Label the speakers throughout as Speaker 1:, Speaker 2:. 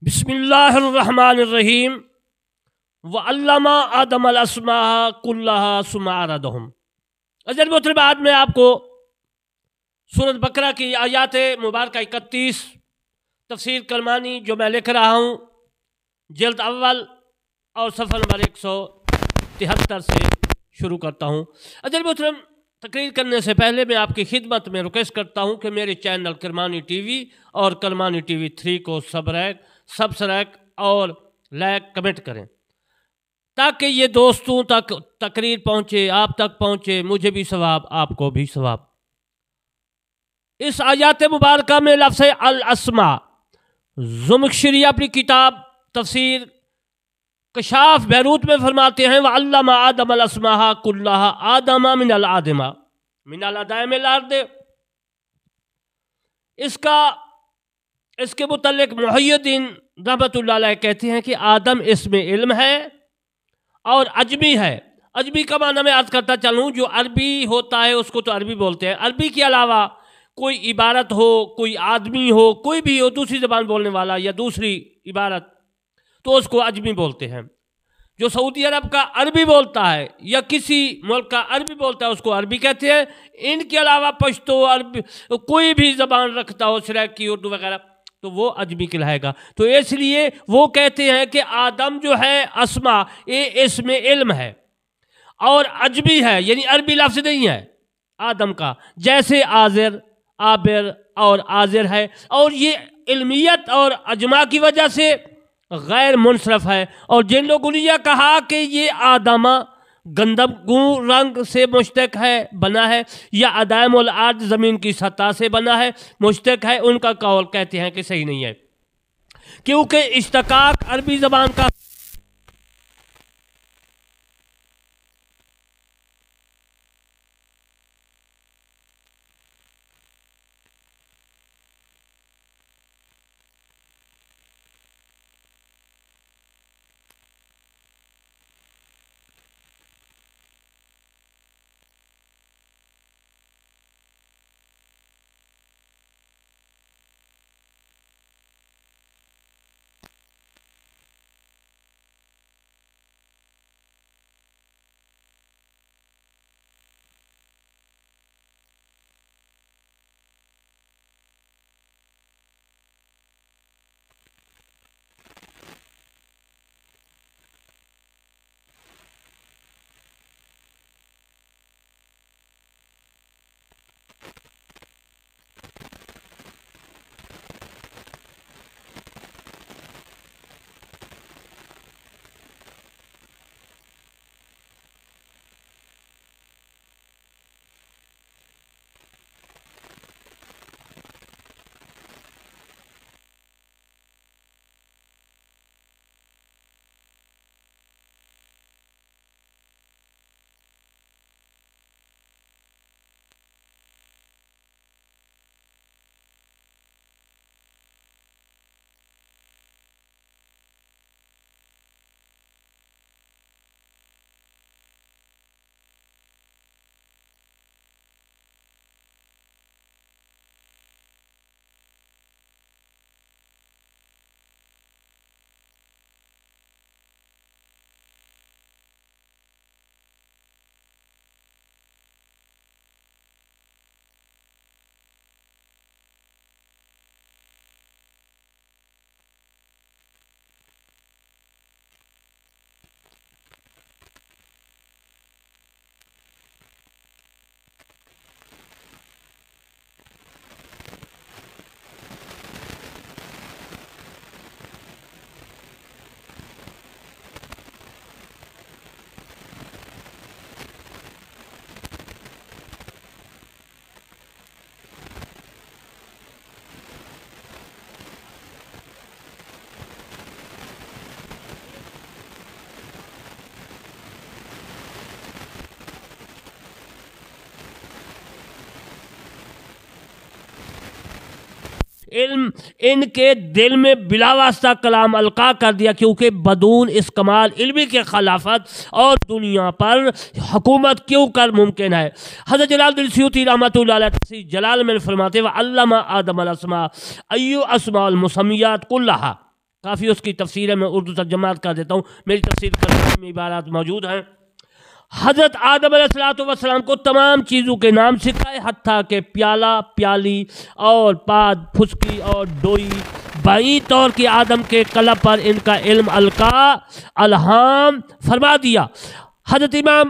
Speaker 1: بسم اللہ الرحمن الرحیم وعلم آدم الاسماء کلہا ثم عرضہم۔ عزیز محترم، آج میں آپ کو سورۃ بقرہ کی آیات مبارکہ 31 تفسیر کرمانی جو میں لکھ رہا ہوں جلد اول اور صفحہ نمبر 173 سے شروع کرتا ہوں۔ عزیز محترم، تقریر کرنے سے پہلے میں آپ کی خدمت میں ریکویسٹ کرتا ہوں کہ میرے چینل کرمانی ٹی وی اور کرمانی ٹی وی 3 کو سبسکرائب اور لائک کمنٹ کریں تاکہ یہ دوستوں تک تقریر پہنچے، آپ تک پہنچے، مجھے بھی ثواب آپ کو بھی ثواب۔ اس آیات مبارکہ میں لفظ الاسماء زمخشری اپنی کتاب تفسیر کشاف بیروت میں فرماتے ہیں وَعَلَّمَ آدَمَ الْأَسْمَاءَ كُلَّهَا آدم من الآدمہ من الادائم الارض۔ اس کے متعلق محی الدین رحمۃ اللہ علیہ کہتے ہیں کہ آدم اس میں علم ہے اور عجمی ہے۔ عجمی کا معنی میں عرض کرتا چلوں، جو عربی ہوتا ہے اس کو تو عربی بولتے ہیں، عربی کے علاوہ کوئی عبارت ہو، کوئی آدمی ہو، کوئی بھی ہو دوسری زبان بولنے والا یا دوسری عبارت، تو اس کو عجمی بولتے ہیں۔ جو سعودی عرب کا عربی بولتا ہے یا کسی ملک کا عربی بولتا ہے اس کو عربی کہتے ہیں۔ ان کے علاوہ پشتو، عربی، کوئی بھی زبان رکھتا ہو، سرائکی، اردو وغیرہ، تو وہ عجمی کہلائے گا۔ تو اس لیے وہ کہتے ہیں کہ آدم جو ہے اسما، اس میں علم ہے اور عجمی ہے، یعنی عربی لفظ نہیں ہے آدم کا، جیسے آذر، عابر اور آذر ہے، اور یہ علمیت اور اجماع کی وجہ سے غیر منصرف ہے۔ اور جن لوگوں نے یہ کہا کہ یہ آدم گندم رنگ سے مشتق ہے، بنا ہے، یا ادائم الارض زمین کی سطح سے بنا ہے، مشتق ہے، ان کا قول کہتے ہیں کہ صحیح نہیں ہے، کیونکہ اشتقاق عربی زبان کا علم ان کے دل میں بلا واسطہ کلام القا کر دیا، کیونکہ بدون اس کمال علمی کے خلافت اور دنیا پر حکومت کیوں کر ممکن ہے۔ حضرت جلال الدین سیوطی رحمۃ اللہ علیہ تفسیر جلال میں فرماتے ہیں وَعَلَّمَ آدَمَ الْأَسْمَاءَ أَيُّ أَسْمَاء الْمُسَمِّيَّاتِ كُلَّهَا، کافی اس کی تفسیر ہے، میں اردو ترجمات کر دیتا ہوں، میری تفسیر کرنے میں عبارات موجود ہیں۔ حضرت آدم علیہ السلام کو تمام چیزوں کے نام سکھائے، حتیٰ کہ پیالہ، پیالی اور پاد، پھسکی اور ڈوئی، بائی طور کی آدم کے قلب پر ان کا علم الہام فرما دیا۔ حضرت امام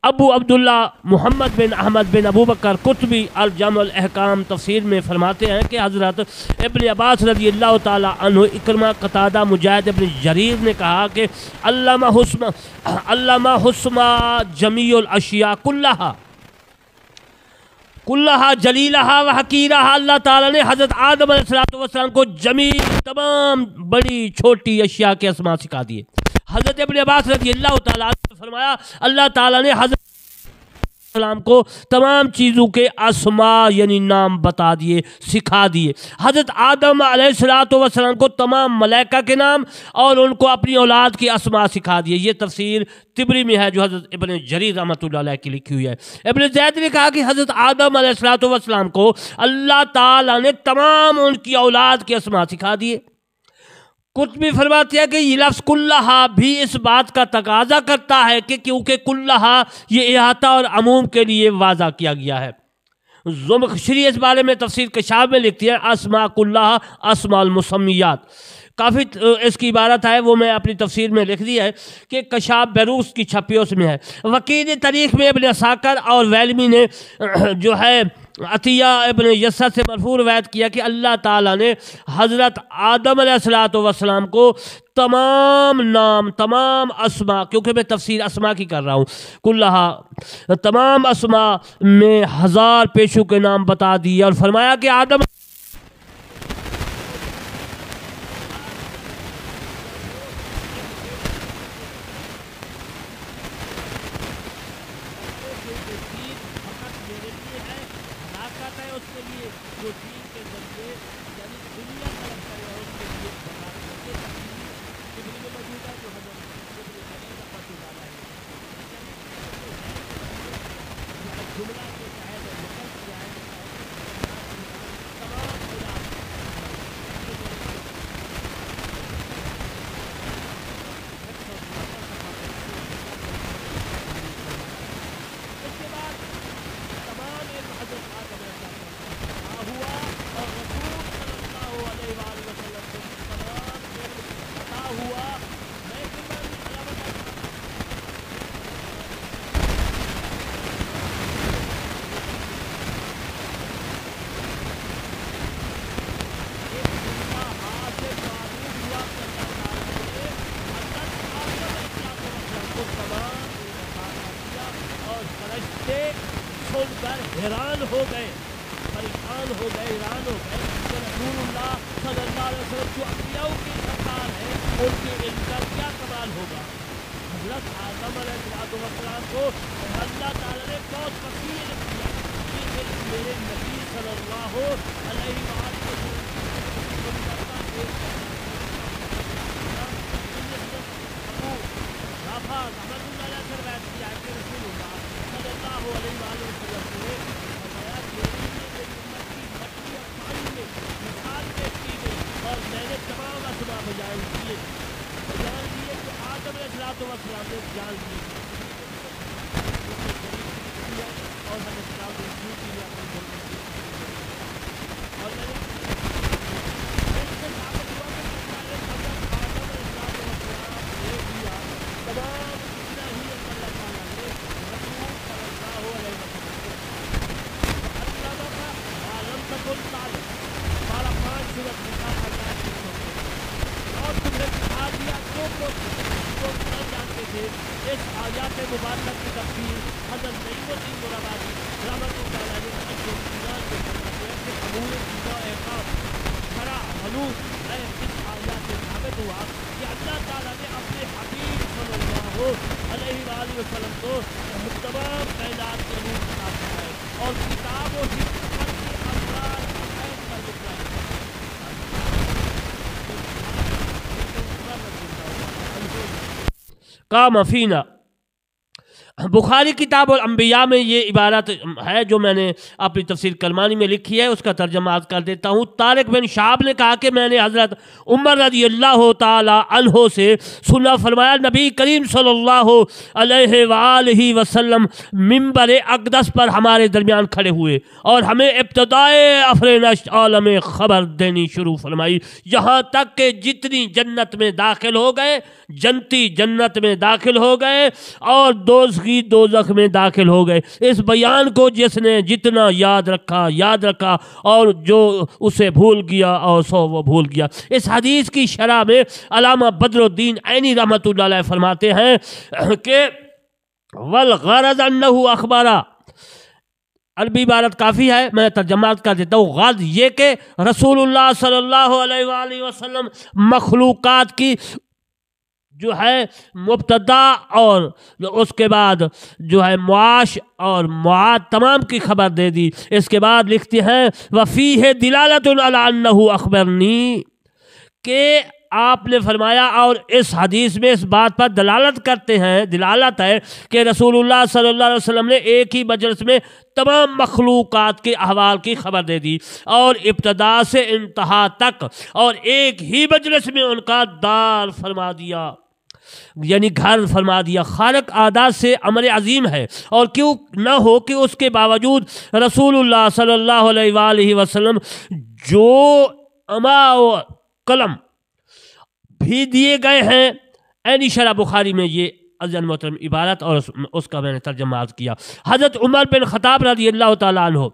Speaker 1: ابو عبداللہ محمد بن احمد بن ابو بکر قطبی الجامع الاحکام تفسیر میں فرماتے ہیں کہ حضرت ابن عباس رضی اللہ تعالیٰ عنہ، اکرمہ، قتادہ، مجاہد، ابن جریر نے کہا کہ علامہ حسمہ جمیع الاشیاء کلہا جلیلہا و حقیرہا، اللہ تعالیٰ نے حضرت آدم علیہ السلام کو جمیع، تمام بڑی چھوٹی اشیاء کے اسماء سکھا دیے۔ حضرت ابن عباس رضی اللہ تعالیٰ عنہ نے فرمایا اللہ تعالیٰ نے حضرت السلام کو تمام چیزوں کے اسماء یعنی نام بتا دیے، سکھا دیے۔ حضرت آدم علیہ السلام کو تمام ملائکہ کے نام اور ان کو اپنی اولاد کی اسماء سکھا دیے۔ یہ تفسیر طبری میں ہے جو حضرت ابن جریر رحمۃ اللہ علیہ کی لکھی ہوئی ہے۔ ابن زید نے کہا کہ حضرت آدم علیہ السلام کو اللہ تعالیٰ نے تمام ان کی اولاد کی اسماء سکھا دیے۔ قطبی فرماتے ہیں کہ یہ لفظ کلہا بھی اس بات کا تقاضا کرتا ہے کہ کیونکہ کلہا یہ احاطہ اور عموم کے لیے واضح کیا گیا ہے۔ زمخشری اس بارے میں تفسیر کشاف میں لکھتی ہے اسماء کلہا اسماء المسمیات، کافی اس کی عبارت ہے، وہ میں اپنی تفسیر میں لکھ دی ہے کہ کشاف بیروس کی چھپی اس میں ہے۔ وکیل تاریخ میں ابن عساکر اور ویلمی نے جو ہے عطیہ ابن یسر سے مرفوع روایت کیا کہ اللہ تعالیٰ نے حضرت آدم علیہ السلام کو تمام نام، تمام اسماء، کیونکہ میں تفسیر اسماء کی کر رہا ہوں، کلہا تمام اسماء میں 1000 پیشوں کے نام بتا دیے اور فرمایا کہ آدم حیران ہو گئے، پریشان ہو گئے، حیران ہو گئے کہ رسول اللہ صلی اللہ علیہ وسلم جو انبیاء کی سرکار ہے ان کے علم کا کیا کمال ہوگا۔ حضرت آدم علیہ السلام کو اللہ تعالیٰ نے بہت وسیع علم دیا، یہ علم میرے نبی صلی اللہ علیہ وسلم اس آیات مبارکہ کی تفسیر حضرت نعیم الدین مرابادی رحمۃ اللہ علیہ کے فرماتے ہیں کہ امور چیزوں احکام شرع حلوف ہے۔ اس آیات سے ثابت ہوا کہ اللہ تعالیٰ نے اپنے حبیب صلی اللہ علیہ وآلہ وسلم کو تمام کائنات کے روح عطا کیا ہے اور کتاب و حکمت کے اسرار عقائد کا ذکر ہے۔ قام فینا بخاری کتاب الانبیاء میں یہ عبارت ہے جو میں نے اپنی تفسیر کرمانی میں لکھی ہے، اس کا ترجمہ عرض کر دیتا ہوں۔ طارق بن شہاب نے کہا کہ میں نے حضرت عمر رضی اللہ تعالی عنہ سے سنا، فرمایا نبی کریم صلی اللہ علیہ وآلہ وسلم منبر اقدس پر ہمارے درمیان کھڑے ہوئے اور ہمیں ابتدائے افرینش عالم خبر دینی شروع فرمائی، یہاں تک کہ جتنی جنت میں داخل ہو گئے جنتی جنت میں داخل ہو گئے اور دوزخی دوزخ میں داخل ہو گئے۔ اس بیان کو جس نے جتنا یاد رکھا اور جو اسے بھول گیا اور سو وہ بھول گیا۔ اس حدیث کی شرح میں علامہ بدر الدین عینی رحمۃ اللہ علیہ فرماتے ہیں کہ والغرض انہ اخبارہ، عربی عبارت کافی ہے، میں ترجمات کر دیتا ہوں۔ غرض یہ کہ رسول اللہ صلی اللہ علیہ وآلہ وسلم مخلوقات کی جو ہے مبتدا اور اس کے بعد جو ہے معاش اور معاد تمام کی خبر دے دی۔ اس کے بعد لکھتے ہیں وفیہ دلالۃ علی انہ اخبرنی، کہ آپ نے فرمایا اور اس حدیث میں اس بات پر دلالت ہے کہ رسول اللہ صلی اللہ علیہ وسلم نے ایک ہی مجلس میں تمام مخلوقات کے احوال کی خبر دے دی اور ابتدا سے انتہا تک، اور ایک ہی مجلس میں ان کا دار فرما دیا، یعنی گھر فرما دیا۔ خالق عادات سے امر عظیم ہے، اور کیوں نہ ہو کہ اس کے باوجود رسول اللہ صلی اللہ علیہ وآلہ وسلم جو اما و قلم بھی دیے گئے ہیں، عینی شرح بخاری میں یہ عزیز محترم عبارت اور اس کا میں نے ترجمہ عرض کیا۔ حضرت عمر بن خطاب رضی اللہ تعالیٰ عنہ،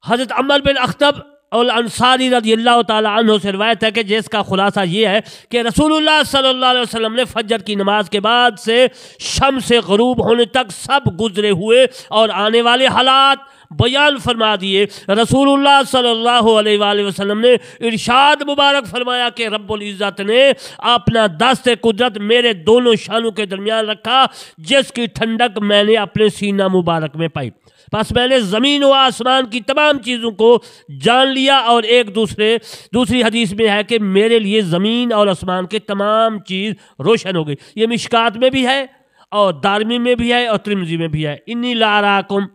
Speaker 1: حضرت عمر بن اخطب الانصاری رضی اللہ تعالیٰ عنہ سے روایت ہے کہ جس کا خلاصہ یہ ہے کہ رسول اللہ صلی اللہ علیہ وسلم نے فجر کی نماز کے بعد سے شمس غروب ہونے تک سب گزرے ہوئے اور آنے والے حالات بیان فرما دیے۔ رسول اللہ صلی اللہ علیہ وآلہ وسلم نے ارشاد مبارک فرمایا کہ رب العزت نے اپنا دست قدرت میرے دونوں شانوں کے درمیان رکھا، جس کی ٹھنڈک میں نے اپنے سینہ مبارک میں پائی، پس میں نے زمین و آسمان کی تمام چیزوں کو جان لیا، اور دوسری حدیث میں ہے کہ میرے لیے زمین اور آسمان کے تمام چیز روشن ہو گئی۔ یہ مشکات میں بھی ہے اور دارمی میں بھی ہے اور ترمذی میں بھی ہے۔ انی لا اراکم،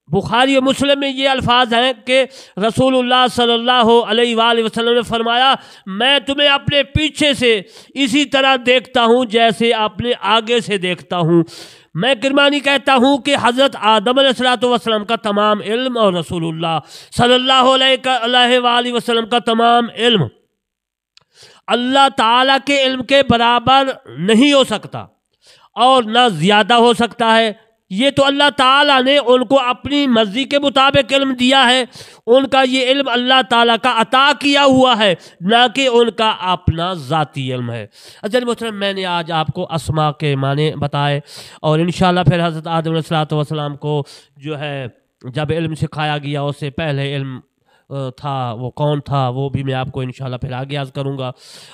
Speaker 1: بخاری و مسلم میں یہ الفاظ ہیں کہ رسول اللہ صلی اللہ علیہ وآلہ وسلم نے فرمایا میں تمہیں اپنے پیچھے سے اسی طرح دیکھتا ہوں جیسے اپنے آگے سے دیکھتا ہوں۔ میں کرمانی کہتا ہوں کہ حضرت آدم علیہ السلام کا تمام علم اور رسول اللہ صلی اللہ علیہ وآلہ وسلم کا تمام علم اللہ تعالیٰ کے علم کے برابر نہیں ہو سکتا اور نہ زیادہ ہو سکتا ہے۔ یہ تو اللہ تعالیٰ نے ان کو اپنی مرضی کے مطابق علم دیا ہے، ان کا یہ علم اللہ تعالیٰ کا عطا کیا ہوا ہے، نہ کہ ان کا اپنا ذاتی علم ہے۔ عزیز محترم، میں نے آج آپ کو اسماء کے معنی بتائے، اور انشاءاللہ پھر حضرت آدم علیہ السلام کو جو ہے جب علم سکھایا گیا اس سے پہلے علم تھا وہ کون تھا وہ بھی میں آپ کو انشاءاللہ پھر آگے عرض کروں گا۔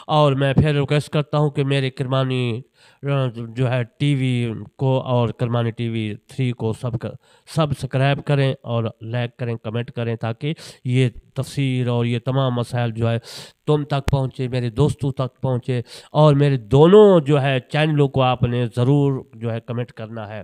Speaker 1: اور میں پھر ریکویسٹ کرتا ہوں کہ میرے کرمانی جو ہے ٹی وی کو اور کرمانی ٹی وی 3 کو سبسکرائب کریں اور لائک کریں، کمنٹ کریں، تاکہ یہ تفسیر اور یہ تمام مسائل جو ہے تم تک پہنچے، میرے دوستوں تک پہنچے، اور میرے دونوں جو ہے چینلوں کو آپ نے ضرور جو ہے کمنٹ کرنا ہے۔